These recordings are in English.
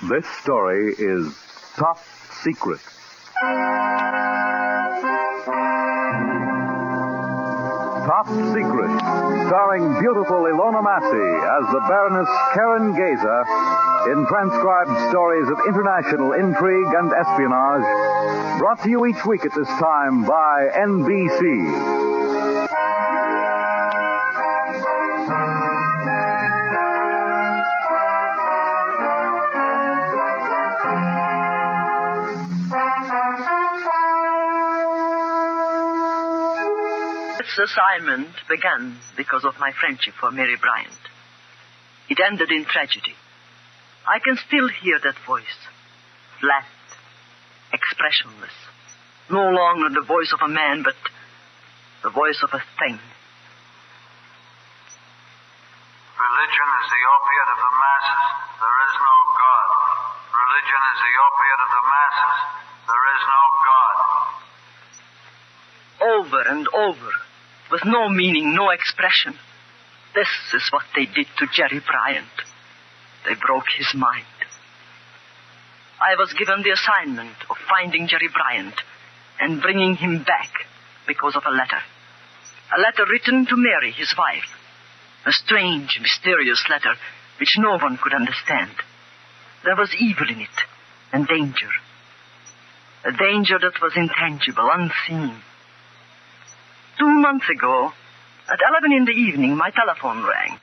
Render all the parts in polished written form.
This story is top secret. Top Secret, starring beautiful Ilona Massey as the Baroness Karen Geza in transcribed stories of international intrigue and espionage, brought to you each week at this time by NBC. This assignment began because of my friendship for Mary Bryant. It ended in tragedy. I can still hear that voice, flat, expressionless. No longer the voice of a man, but the voice of a thing. Religion is the opiate of the masses. There is no God. Religion is the opiate of the masses. There is no God. Over and over, with no meaning, no expression. This is what they did to Jerry Bryant. They broke his mind. I was given the assignment of finding Jerry Bryant and bringing him back because of a letter. A letter written to Mary, his wife. A strange, mysterious letter which no one could understand. There was evil in it, and danger. A danger that was intangible, unseen. 2 months ago, at 11 in the evening, my telephone rang.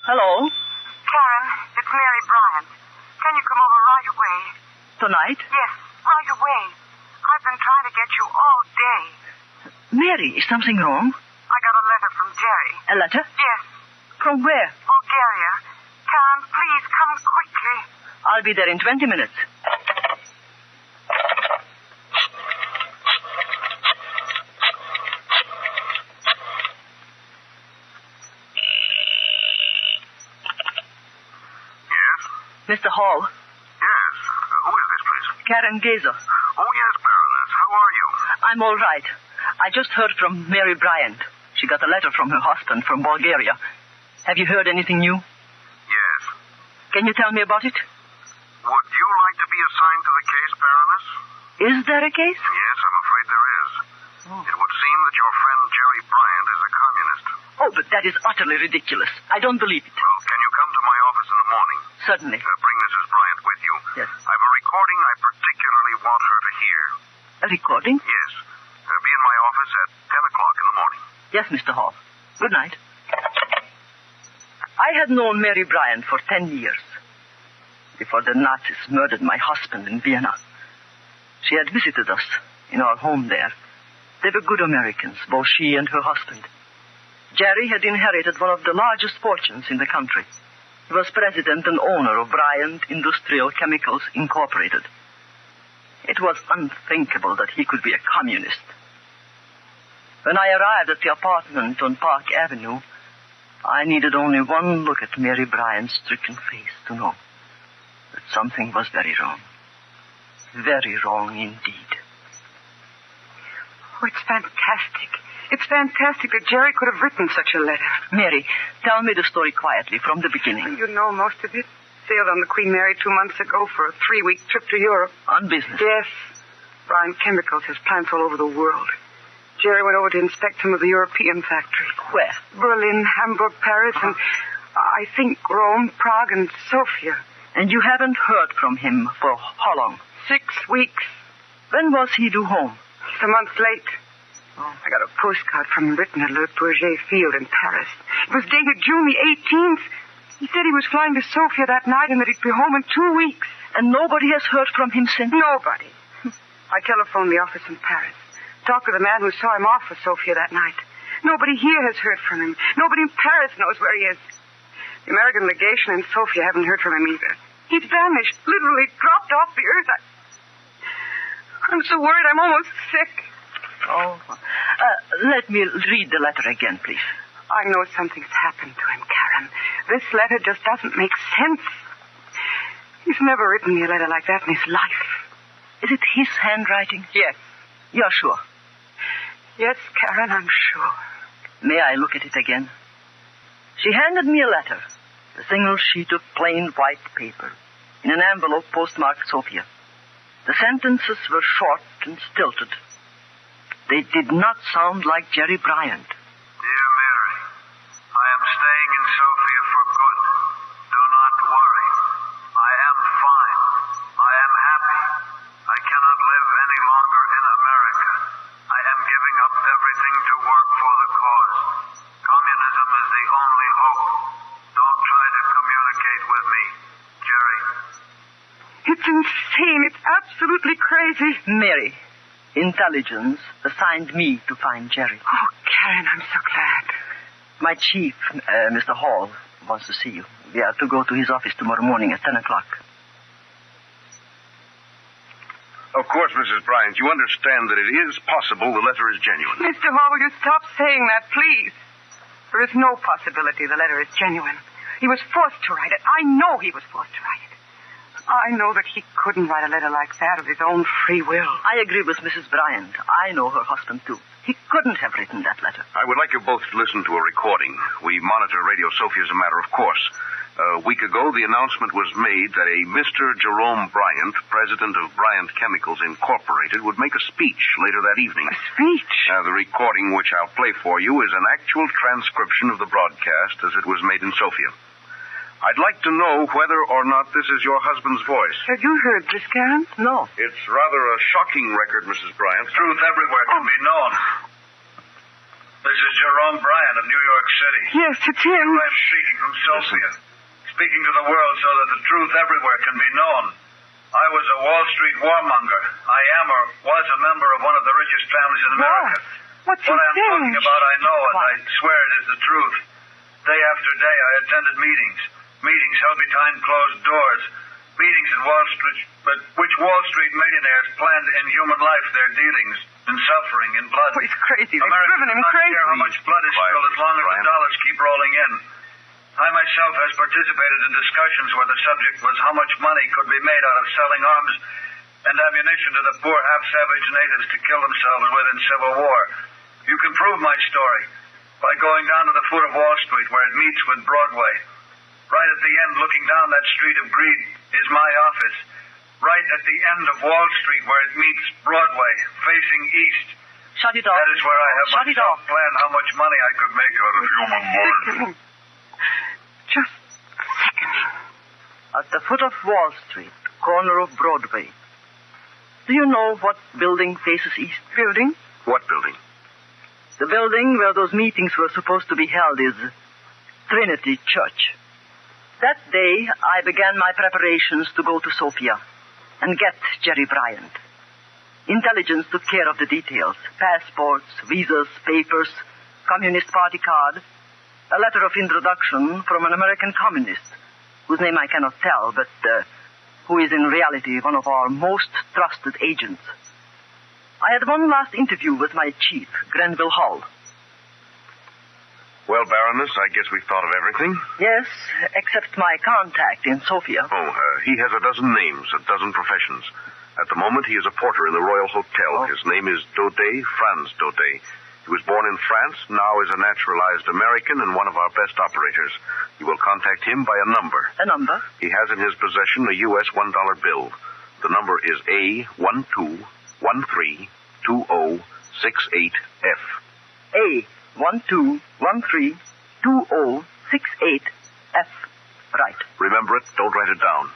Hello? Karen, it's Mary Bryant. Can you come over right away? Tonight? Yes, right away. I've been trying to get you all day. Mary, is something wrong? I got a letter from Jerry. A letter? Yes, From where? Bulgaria. Karen, please come quickly. I'll be there in 20 minutes. Mr. Hall. Yes. Who is this, please? Karen Geza. Oh, yes, Baroness. How are you? I'm all right. I just heard from Mary Bryant. She got a letter from her husband from Bulgaria. Have you heard anything new? Yes. Can you tell me about it? Would you like to be assigned to the case, Baroness? Is there a case? Yes, I'm afraid there is. It would seem that your friend Jerry Bryant is a communist. Oh, but that is utterly ridiculous. I don't believe it. Well, can you come to my office in the morning? Certainly. Bring Mrs. Bryant with you. Yes. I've a recording I particularly want her to hear. A recording? Yes. Be in my office at 10 o'clock in the morning. Yes, Mr. Hall. Good night. I had known Mary Bryant for 10 years, before the Nazis murdered my husband in Vienna. She had visited us in our home there. They were good Americans, both she and her husband. Jerry had inherited one of the largest fortunes in the country. He was president and owner of Bryant Industrial Chemicals Incorporated. It was unthinkable that he could be a communist. When I arrived at the apartment on Park Avenue, I needed only one look at Mary Bryant's stricken face to know that something was very wrong. Very wrong indeed. Oh, it's fantastic. It's fantastic that Jerry could have written such a letter. Mary, tell me the story quietly from the beginning. You know most of it. Sailed on the Queen Mary 2 months ago for a 3-week trip to Europe. On business? Yes. Bryant Chemicals has plants all over the world. Jerry went over to inspect some of the European factories. Where? Berlin, Hamburg, Paris, and I think Rome, Prague, and Sofia. And you haven't heard from him for how long? 6 weeks. When was he due home? He's a month late. Oh. I got a postcard from him written at Le Bourget Field in Paris. It was dated June the 18th. He said he was flying to Sofia that night and that he'd be home in 2 weeks. And nobody has heard from him since? Nobody. I telephoned the office in Paris. Talked with the man who saw him off for Sofia that night. Nobody here has heard from him. Nobody in Paris knows where he is. The American legation in Sofia haven't heard from him either. He's vanished, literally dropped off the earth. I'm so worried I'm almost sick. Oh. Let me read the letter again, please. I know something's happened to him, Karen. This letter just doesn't make sense. He's never written me a letter like that in his life. Is it his handwriting? Yes. You're sure? Yes, Karen, I'm sure. May I look at it again? She handed me a letter, a single sheet of plain white paper, in an envelope postmarked Sofia. The sentences were short and stilted. They did not sound like Jerry Bryant. Dear Mary, I am staying in Sofia for good. Do not worry. I am fine. I am happy. I cannot live any longer in America. I am giving up everything to work for the cause. Communism is the only hope. Don't try to communicate with me, Jerry. It's insane. It's absolutely crazy. Mary, intelligence assigned me to find Jerry. Oh, Karen, I'm so glad. My chief, Mr. Hall, wants to see you. We are to go to his office tomorrow morning at 10 o'clock. Of course, Mrs. Bryant, you understand that it is possible the letter is genuine. Mr. Hall, will you stop saying that, please? There is no possibility the letter is genuine. He was forced to write it. I know he was forced to write it. I know that he couldn't write a letter like that of his own free will. I agree with Mrs. Bryant. I know her husband, too. He couldn't have written that letter. I would like you both to listen to a recording. We monitor Radio Sofia as a matter of course. A week ago, the announcement was made that a Mr. Jerome Bryant, president of Bryant Chemicals Incorporated, would make a speech later that evening. A speech? The recording, which I'll play for you, is an actual transcription of the broadcast as it was made in Sofia. I'd like to know whether or not this is your husband's voice. Have you heard this, Karen? No. It's rather a shocking record, Mrs. Bryant. Truth everywhere can be known. This is Jerome Bryant of New York City. Yes, it's him. I'm speaking from Sofia. Speaking to the world so that the truth everywhere can be known. I was a Wall Street warmonger. I am or was a member of one of the richest families in America. What's What he I'm saying? talking about I know, and I swear it is the truth. Day after day I attended meetings held behind closed doors, meetings at which Wall Street millionaires planned in human life their dealings in suffering, in blood. Oh, he's crazy. They've Americans driven him do not crazy. care how much blood is spilled as long as the dollars keep rolling in. I myself has participated in discussions where the subject was how much money could be made out of selling arms and ammunition to the poor half-savage natives to kill themselves with in civil war. You can prove my story by going down to the foot of Wall Street where it meets with Broadway. Right at the end, looking down that street of greed, is my office. Right at the end of Wall Street where it meets Broadway, facing east. Shut it off. That is where I have Shut it myself off. planned how much money I could make out of human life. Just sickening. At the foot of Wall Street, corner of Broadway. Do you know what building faces east? Building? What building? The building where those meetings were supposed to be held is Trinity Church. That day, I began my preparations to go to Sofia and get Jerry Bryant. Intelligence took care of the details. Passports, visas, papers, Communist Party card, a letter of introduction from an American communist, whose name I cannot tell, but who is in reality one of our most trusted agents. I had one last interview with my chief, Grenville Hall. Well, Baroness, I guess we've thought of everything. Yes, except my contact in Sofia. He has a dozen names, a dozen professions. At the moment, he is a porter in the Royal Hotel. Oh. His name is Daudet, Franz Daudet. He was born in France, now is a naturalized American and one of our best operators. You will contact him by a number. A number? He has in his possession a U.S. $1 bill. The number is A12132068F. A12132068F. Right. Remember it, don't write it down.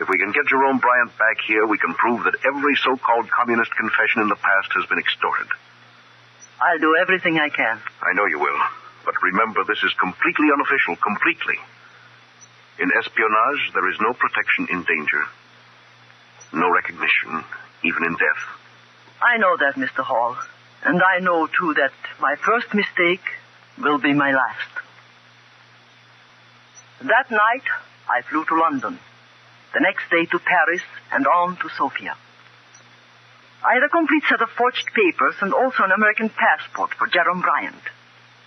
If we can get Jerome Bryant back here, we can prove that every so-called communist confession in the past has been extorted. I'll do everything I can. I know you will. But remember, this is completely unofficial, completely. In espionage, there is no protection in danger. No recognition, even in death. I know that, Mr. Hall. And I know, too, that my first mistake will be my last. That night, I flew to London. The next day to Paris and on to Sofia. I had a complete set of forged papers and also an American passport for Jerome Bryant.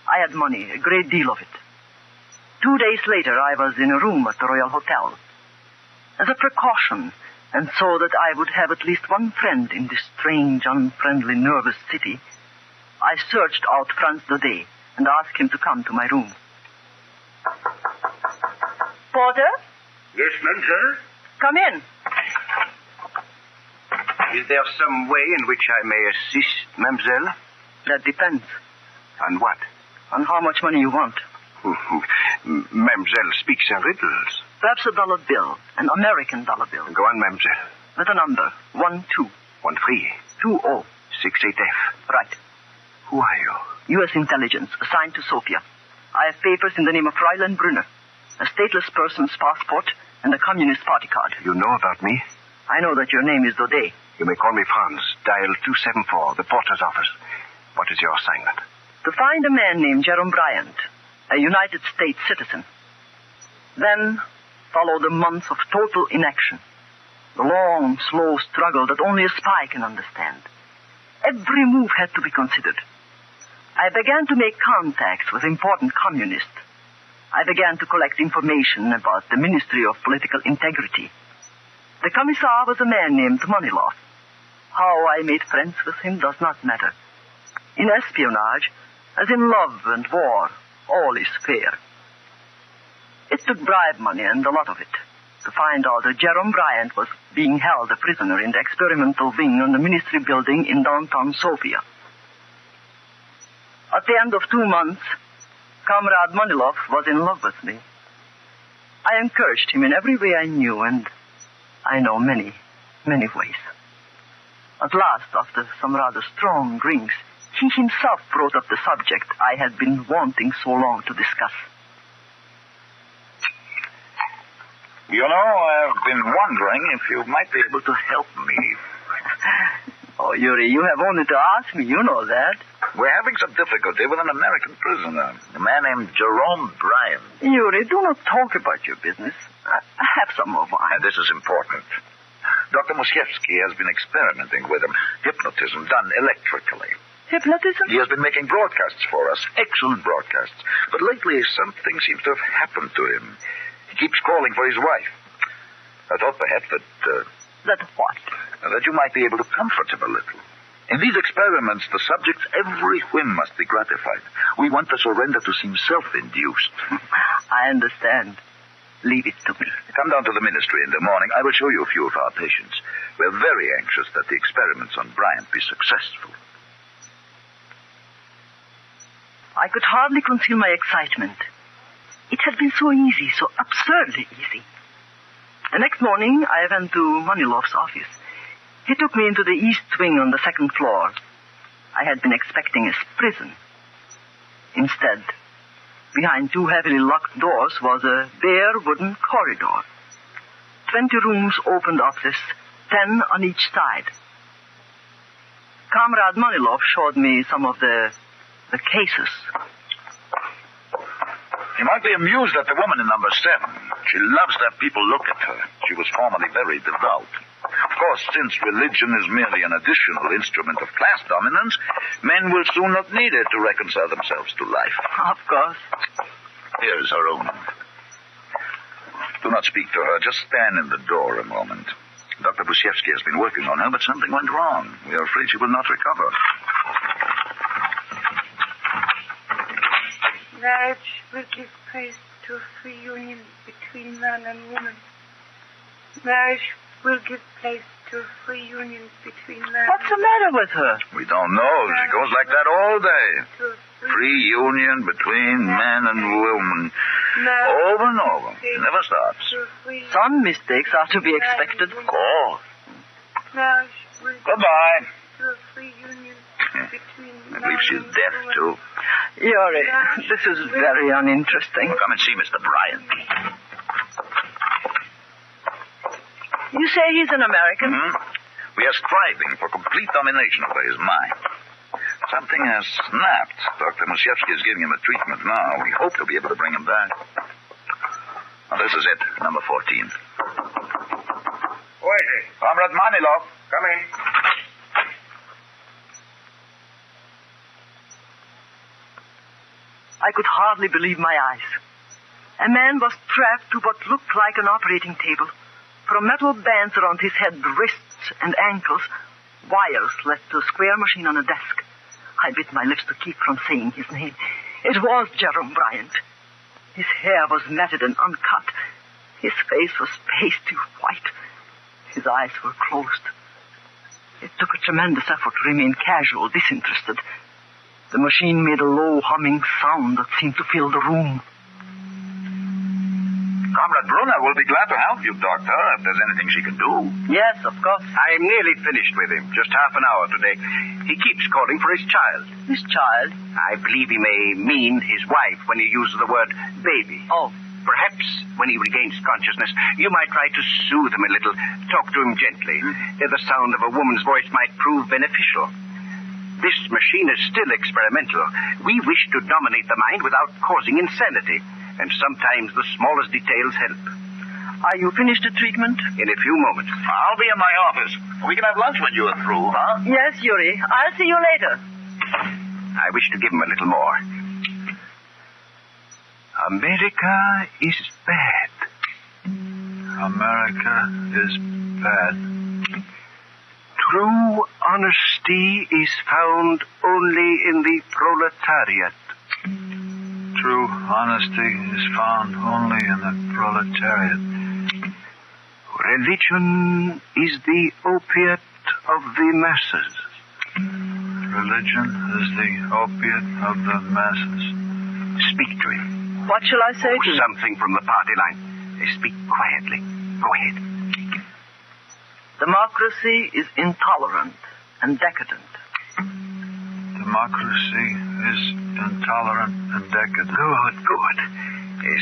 I had money, a great deal of it. 2 days later, I was in a room at the Royal Hotel. As a precaution, and so that I would have at least one friend in this strange, unfriendly, nervous city, I searched out Franz Daudet and asked him to come to my room. Porter? Yes, mademoiselle? Come in. Is there some way in which I may assist, mademoiselle? That depends. On what? On how much money you want. Mademoiselle speaks in riddles. Perhaps a dollar bill. An American dollar bill. Go on, mademoiselle. With a number. 12. 13. 20. 68F. Right. Who are you? U.S. intelligence, assigned to Sofia. I have papers in the name of Ryland Brunner, a stateless person's passport, and a Communist Party card. You know about me? I know that your name is Daudet. You may call me Franz. Dial 274, the porter's office. What is your assignment? To find a man named Jerome Bryant, a United States citizen. Then followed a month of total inaction. The long, slow struggle that only a spy can understand. Every move had to be considered. I began to make contacts with important communists. I began to collect information about the Ministry of Political Integrity. The commissar was a man named Maniloff. How I made friends with him does not matter. In espionage, as in love and war, all is fair. It took bribe money and a lot of it to find out that Jerome Bryant was being held a prisoner in the experimental wing on the ministry building in downtown Sofia. At the end of 2 months, Comrade Maniloff was in love with me. I encouraged him in every way I knew, and I know many, many ways. At last, after some rather strong drinks, he himself brought up the subject I had been wanting so long to discuss. You know, I've been wondering if you might be able to help me. Oh, Yuri, you have only to ask me. You know that. We're having some difficulty with an American prisoner, a man named Jerome Bryant. Yuri, do not talk about your business. Have some more wine. And this is important. Dr. Musiewski has been experimenting with him. Hypnotism done electrically. Hypnotism? He has been making broadcasts for us, excellent broadcasts. But lately, something seems to have happened to him. He keeps calling for his wife. I thought perhaps that... That what? That you might be able to comfort him a little. In these experiments, the subject's every whim must be gratified. We want the surrender to seem self-induced. I understand. Leave it to me. Come down to the ministry in the morning. I will show you a few of our patients. We're very anxious that the experiments on Bryant be successful. I could hardly conceal my excitement. It had been so easy, so absurdly easy. The next morning, I went to Maniloff's office. He took me into the east wing on the second floor. I had been expecting a prison. Instead, behind 2 heavily locked doors was a bare wooden corridor. 20 rooms opened off this, 10 on each side. Comrade Maniloff showed me some of the cases. You might be amused at the woman in number 7. She loves to have people look at her. She was formerly very devout. Of course, since religion is merely an additional instrument of class dominance, men will soon not need it to reconcile themselves to life. Of course. Here is her room. Do not speak to her. Just stand in the door a moment. Dr. Musiewski has been working on her, but something went wrong. We are afraid she will not recover. Marriage will give place to a free union between man and woman. Marriage will give place to a free union between man What's the matter with her? We don't know. She goes like that all day. Free union between man and woman. Over and over. It never stops. Some mistakes are to be expected. Of course. Marriage will Goodbye. to a free union between I believe she's deaf, too. Yuri, this is very uninteresting. Come and see Mr. Bryant. You say he's an American? Mm-hmm. We are striving for complete domination over his mind. Something has snapped. Dr. Musiewski is giving him a treatment now. We hope to be able to bring him back. Now, this is it, number 14. Who is it? Comrade Maniloff. Come in. I could hardly believe my eyes. A man was strapped to what looked like an operating table. From metal bands around his head, wrists, and ankles, wires led to a square machine on a desk. I bit my lips to keep from saying his name. It was Jerome Bryant. His hair was matted and uncut. His face was pasty white. His eyes were closed. It took a tremendous effort to remain casual, disinterested. The machine made a low, humming sound that seemed to fill the room. Comrade Brunner will be glad to help you, Doctor, if there's anything she can do. Yes, of course. I'm nearly finished with him. Just half an hour today. He keeps calling for his child. His child? I believe he may mean his wife when he uses the word baby. Oh. Perhaps when he regains consciousness, you might try to soothe him a little, talk to him gently. The sound of a woman's voice might prove beneficial. This machine is still experimental. We wish to dominate the mind without causing insanity, and sometimes the smallest details help. Are you finished the treatment? In a few moments. I'll be in my office. We can have lunch when you're through, huh? Yes, Yuri. I'll see you later. I wish to give him a little more. America is bad. America is bad. True honesty is found only in the proletariat. True honesty is found only in the proletariat. Religion is the opiate of the masses. Religion is the opiate of the masses. Speak to him. What shall I say to him? Something from the party line. Speak quietly. Go ahead. Democracy is intolerant and decadent. Democracy is intolerant and decadent. Good.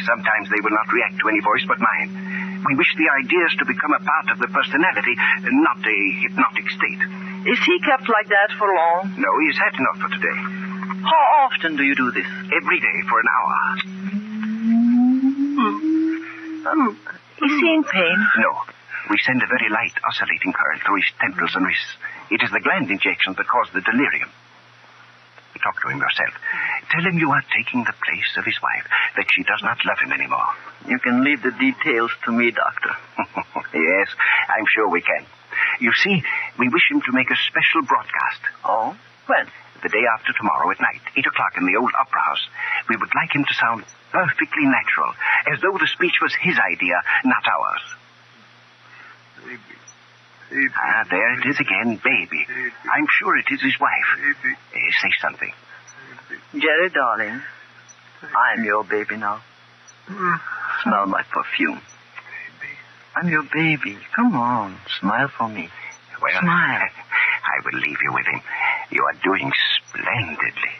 Sometimes they will not react to any voice but mine. We wish the ideas to become a part of the personality, not a hypnotic state. Is he kept like that for long? No, he's had enough for today. How often do you do this? Every day for an hour. Is he in pain? No. We send a very light oscillating current through his temples and wrists. It is the gland injections that cause the delirium. Talk to him yourself. Tell him you are taking the place of his wife, that she does not love him anymore. You can leave the details to me, Doctor. Yes, I'm sure we can. You see, we wish him to make a special broadcast. Oh? When? The day after tomorrow at night, 8 o'clock in the old opera house. We would like him to sound perfectly natural, as though the speech was his idea, not ours. Baby. There it is again, baby. I'm sure it is his wife. Say something. Jerry, darling, I'm your baby now. Smell my perfume. I'm your baby. Come on, smile for me. Well, smile. I will leave you with him. You are doing splendidly.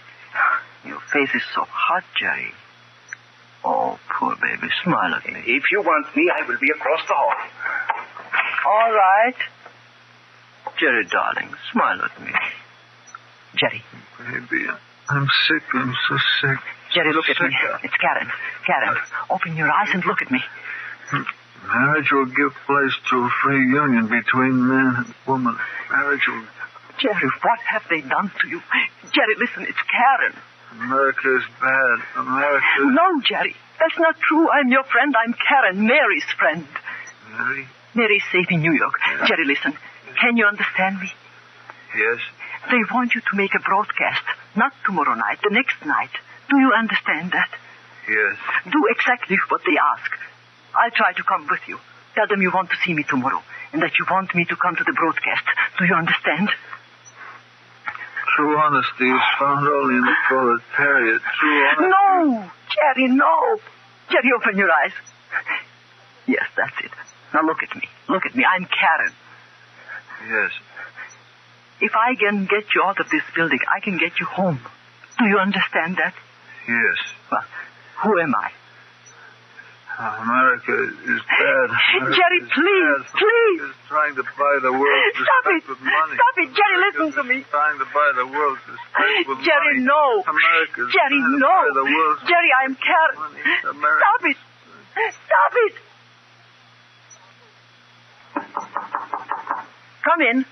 Your face is so hot, Jerry. Oh, poor baby, smile at me. If you want me, I will be across the hall. All right. Jerry, darling, smile at me. Jerry. Baby, I'm sick. I'm so sick. Jerry, look at me. It's Karen. Karen, open your eyes and look at me. Marriage will give place to a free union between man and woman. Marriage will... Jerry, what have they done to you? Jerry, listen, it's Karen. America is bad. America is... No, Jerry, that's not true. I'm your friend. I'm Karen, Mary's friend. Mary? Mary's safe in New York. Yeah. Jerry, listen. Can you understand me? Yes. They want you to make a broadcast. Not tomorrow night, the next night. Do you understand that? Yes. Do exactly what they ask. I'll try to come with you. Tell them you want to see me tomorrow, and that you want me to come to the broadcast. Do you understand? True honesty is found only in the proletariat. True honesty... No! Jerry, no! Jerry, open your eyes. Yes, that's it. Now look at me. Look at me. I'm Karen. Yes. If I can get you out of this building, I can get you home. Do you understand that? Yes. Well, who am I? America is bad. America Jerry, is please, bad. please. America is trying to buy the world's Stop respect it. with money. Stop it, Jerry, America listen to me. is trying to buy the world's respect with Jerry, money. no. America is Jerry, trying to no. buy the world's Jerry, I'm Karen. money. America... Stop it. Stop it. Come in.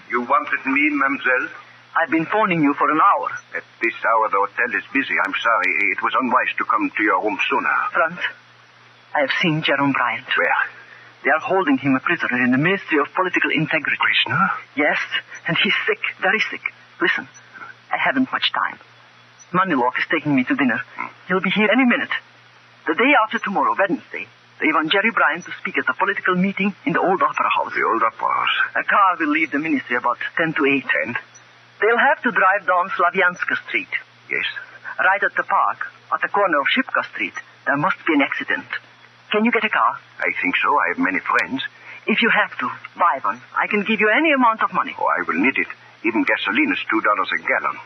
You wanted me, mademoiselle? I've been phoning you for an hour. At this hour, the hotel is busy. I'm sorry. It was unwise to come to your room sooner. Franz, I have seen Jerome Bryant. Where? They are holding him a prisoner in the Ministry of Political Integrity. Prisoner? Yes, and he's sick, very sick. Listen, I haven't much time. Maniloff is taking me to dinner. He'll be here any minute. The day after tomorrow, Wednesday, they want Jerry Bryant to speak at a political meeting in the old Opera House. The old Opera House. A car will leave the ministry about 10 to 8. 10? They'll have to drive down Slavianska Street. Yes. Right at the park, at the corner of Shipka Street, there must be an accident. Can you get a car? I think so. I have many friends. If you have to, buy one. I can give you any amount of money. Oh, I will need it. Even gasoline is $2 a gallon.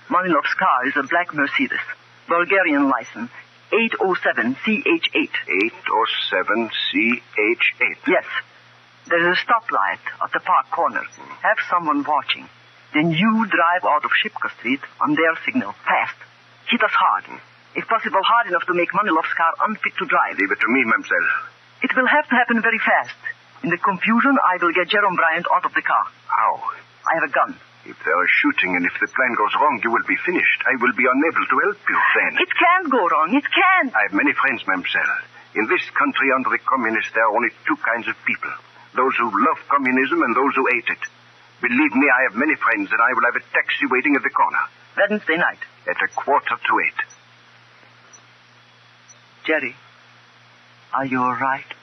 Manilov's car is a black Mercedes. Bulgarian license. 807CH8. 807CH8. Yes. There's a stoplight at the park corner. Have someone watching. Then you drive out of Shipka Street on their signal. Fast. Hit us hard. If possible, hard enough to make Manilov's car unfit to drive. Leave it to me, mademoiselle. It will have to happen very fast. In the confusion, I will get Jerome Bryant out of the car. How? I have a gun. If there is shooting and if the plan goes wrong, you will be finished. I will be unable to help you then. It can't go wrong. It can't. I have many friends, mademoiselle. In this country, under the communists, there are only two kinds of people. Those who love communism and those who hate it. Believe me, I have many friends, and I will have a taxi waiting at the corner. Wednesday night. At 7:45. Jerry, are you all right?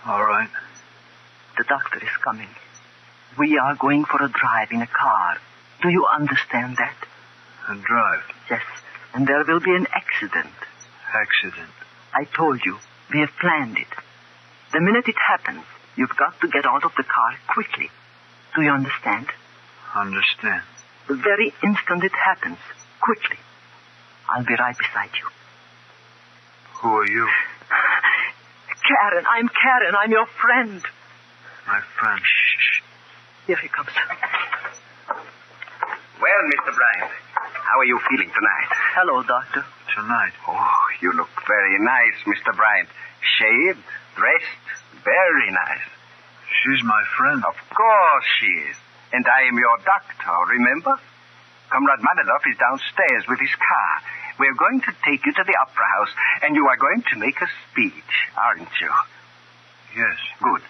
All right. The doctor is coming. We are going for a drive in a car. Do you understand that? A drive? Yes. And there will be an accident. Accident? I told you. We have planned it. The minute it happens, you've got to get out of the car quickly. Do you understand? Understand. The very instant it happens, quickly. I'll be right beside you. Who are you? Karen. I'm Karen. I'm your friend. My friend. Shh. Here he comes. Well, Mr. Bryant, how are you feeling tonight? Hello, doctor. Tonight? Oh, you look very nice, Mr. Bryant. Shaved, dressed, very nice. She's my friend. Of course she is. And I am your doctor, remember? Comrade Manilov is downstairs with his car. We're going to take you to the Opera House, and you are going to make a speech, aren't you? Yes. Good.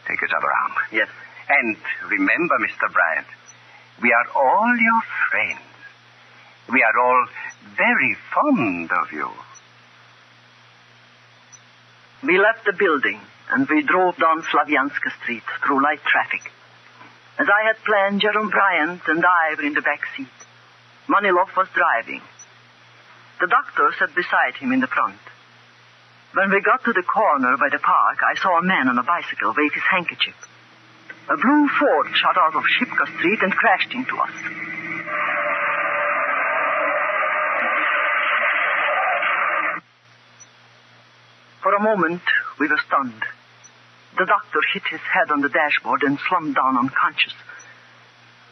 Take us all around. Yes. And remember, Mr. Bryant, we are all your friends. We are all very fond of you. We left the building, and we drove down Slavianska Street through light traffic. As I had planned, Jerome Bryant and I were in the back seat. Manilov was driving. The doctor sat beside him in the front. When we got to the corner by the park, I saw a man on a bicycle wave his handkerchief. A blue Ford shot out of Shipka Street and crashed into us. For a moment, we were stunned. The doctor hit his head on the dashboard and slumped down unconscious.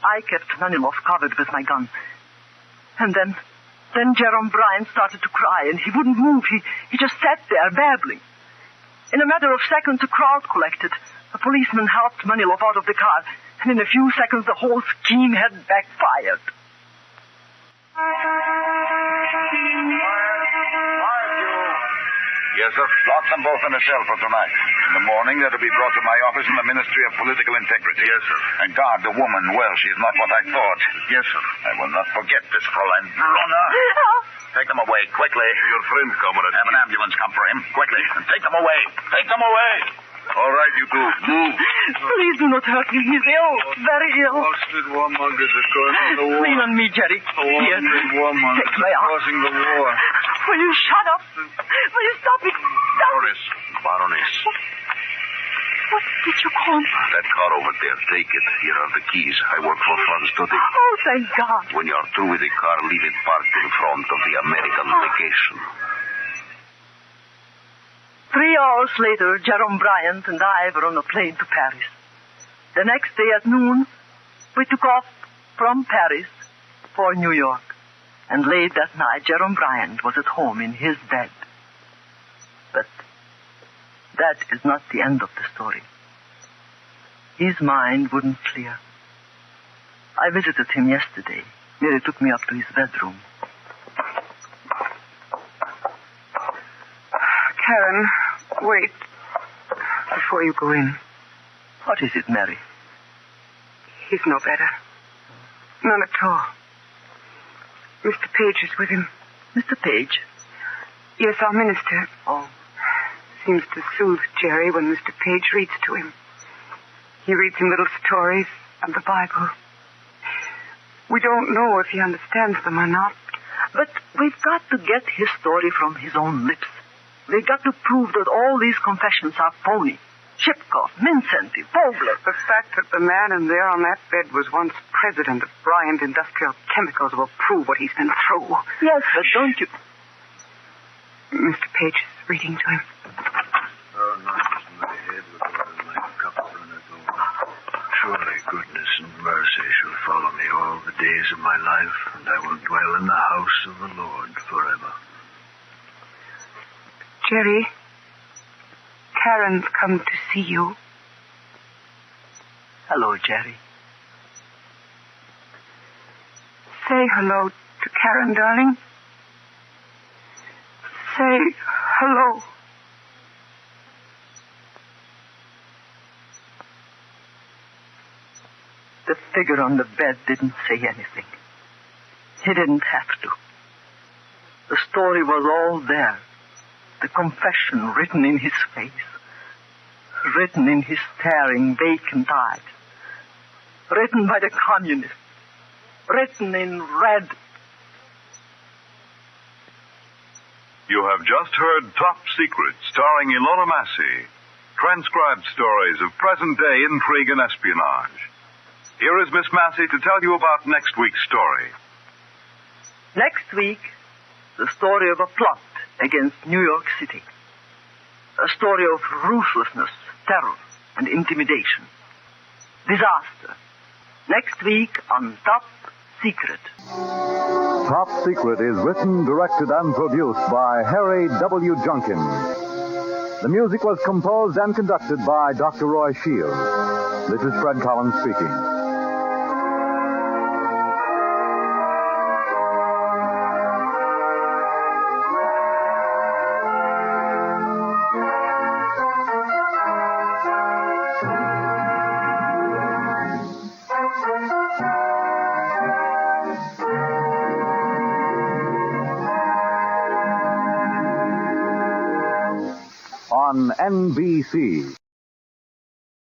I kept Manilov covered with my gun. And then Jerome Bryant started to cry, and he wouldn't move. He just sat there, babbling. In a matter of seconds, a crowd collected. A policeman helped Manilov out of the car, and in a few seconds, the whole scheme had backfired. Yes, sir. Lock them both in a cell for tonight. In the morning, they're to be brought to my office in the Ministry of Political Integrity. Yes, sir. And guard the woman well. She's not what I thought. Yes, sir. I will not forget this, Fräulein Brunner. Take them away, quickly. Your friend, comrade. Have an ambulance come for him, quickly. And take them away. Take them away. All right, you two. Move. Please do not hurt me. He's ill. Very ill. Wounded woman is crossing the war. Lean on me, Jerry. A wounded woman Take is my arm. crossing the war. Will you shut up? Will you stop it? Stop it. Baroness. What did you call me? That car over there, take it. Here are the keys. I work for Franz Tutti. Oh, thank God. When you're through with the car, leave it parked in front of the American legation. 3 hours later, Jerome Bryant and I were on a plane to Paris. The next day at noon, we took off from Paris for New York. And late that night, Jerome Bryant was at home in his bed. But that is not the end of the story. His mind wouldn't clear. I visited him yesterday. Mary took me up to his bedroom. Karen, wait. Before you go in. What is it, Mary? He's no better. None at all. Mr. Page is with him. Mr. Page? Yes, our minister. Oh. Seems to soothe Jerry when Mr. Page reads to him. He reads him little stories and the Bible. We don't know if he understands them or not. But we've got to get his story from his own lips. We've got to prove that all these confessions are phony. Shipkoff, Mincenti, Vogler. The fact that the man in there on that bed was once president of Bryant Industrial Chemicals will prove what he's been through. Yes, but don't you... Mr. Page is reading to him. Oh, not my head with all my cup runneth over. Surely goodness and mercy shall follow me all the days of my life, and I will dwell in the house of the Lord forever. Jerry, Karen's come to see you. Hello, Jerry. Say hello to Karen, darling. Say hello. The figure on the bed didn't say anything. He didn't have to. The story was all there. The confession written in his face. Written in his staring, vacant eyes. Written by the communists. Written in red. You have just heard Top Secret, starring Ilona Massey. Transcribed stories of present-day intrigue and espionage. Here is Miss Massey to tell you about next week's story. Next week, the story of a plot against New York City. A story of ruthlessness, terror, and intimidation. Disaster. Next week on Top Secret. Top Secret is written, directed, and produced by Harry W. Junkin. The music was composed and conducted by Dr. Roy Shields. This is Fred Collins speaking. On NBC.